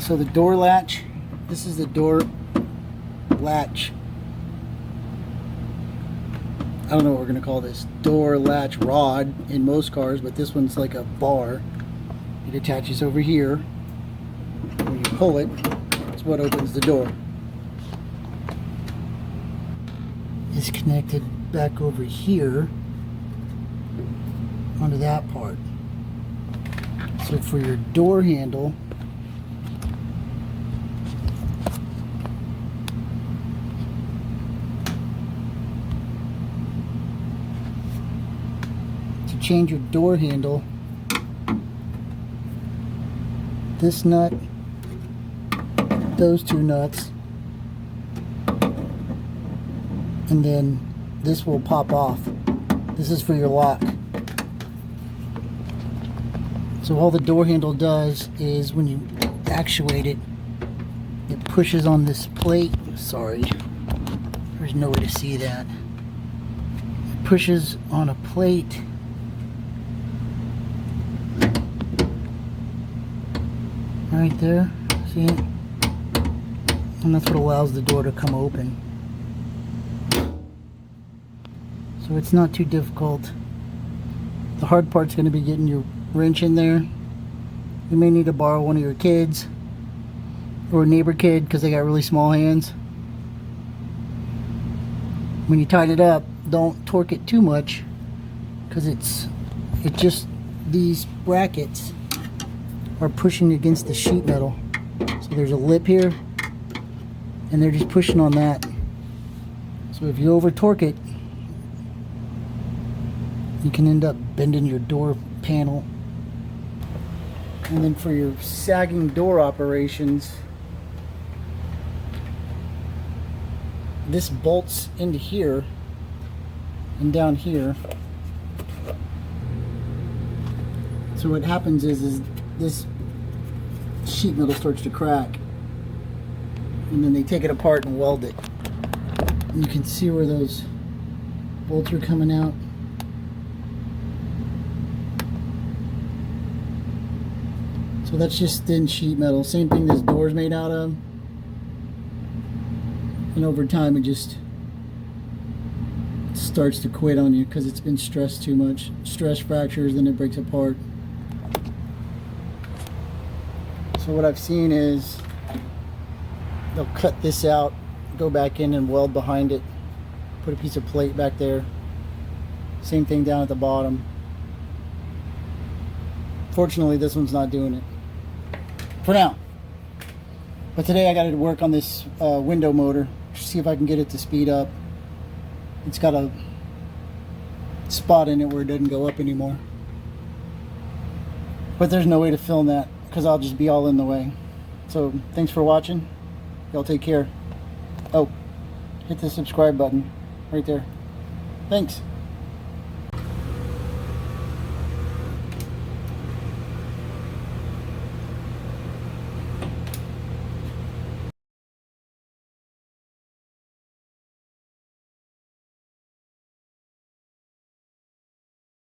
So the door latch, this is the door latch. I don't know what we're going to call this. Door latch rod in most cars, but this one's like a bar. It attaches over here. When you pull it, it's what opens the door. It's connected back over here onto that part. So for your door handle, to change your door handle, this nut, those two nuts, and then this will pop off. This is for your lock. So all the door handle does is when you actuate it, it pushes on this plate. Sorry, there's no way to see that. It pushes on a plate. Right there, see it? And that's what allows the door to come open. So it's not too difficult. The hard part's going to be getting your wrench in there. You may need to borrow one of your kids or a neighbor kid because they got really small hands. When you tighten it up, don't torque it too much because these brackets are pushing against the sheet metal. So there's a lip here and they're just pushing on that. So if you over torque it, you can end up bending your door panel. And then for your sagging door operations, this bolts into here and down here. So what happens is this sheet metal starts to crack, and then they take it apart and weld it. And you can see where those bolts are coming out. So that's just thin sheet metal. Same thing this door's made out of. And over time it just starts to quit on you because it's been stressed too much. Stress fractures, then it breaks apart. So what I've seen is they'll cut this out, go back in and weld behind it, put a piece of plate back there. Same thing down at the bottom. Fortunately, this one's not doing it for now. But today I got to work on this window motor, see if I can get it to speed up. It's got a spot in it where it doesn't go up anymore. But there's no way to film that because I'll just be all in the way. So thanks for watching. Y'all take care. Oh, hit the subscribe button right there. Thanks.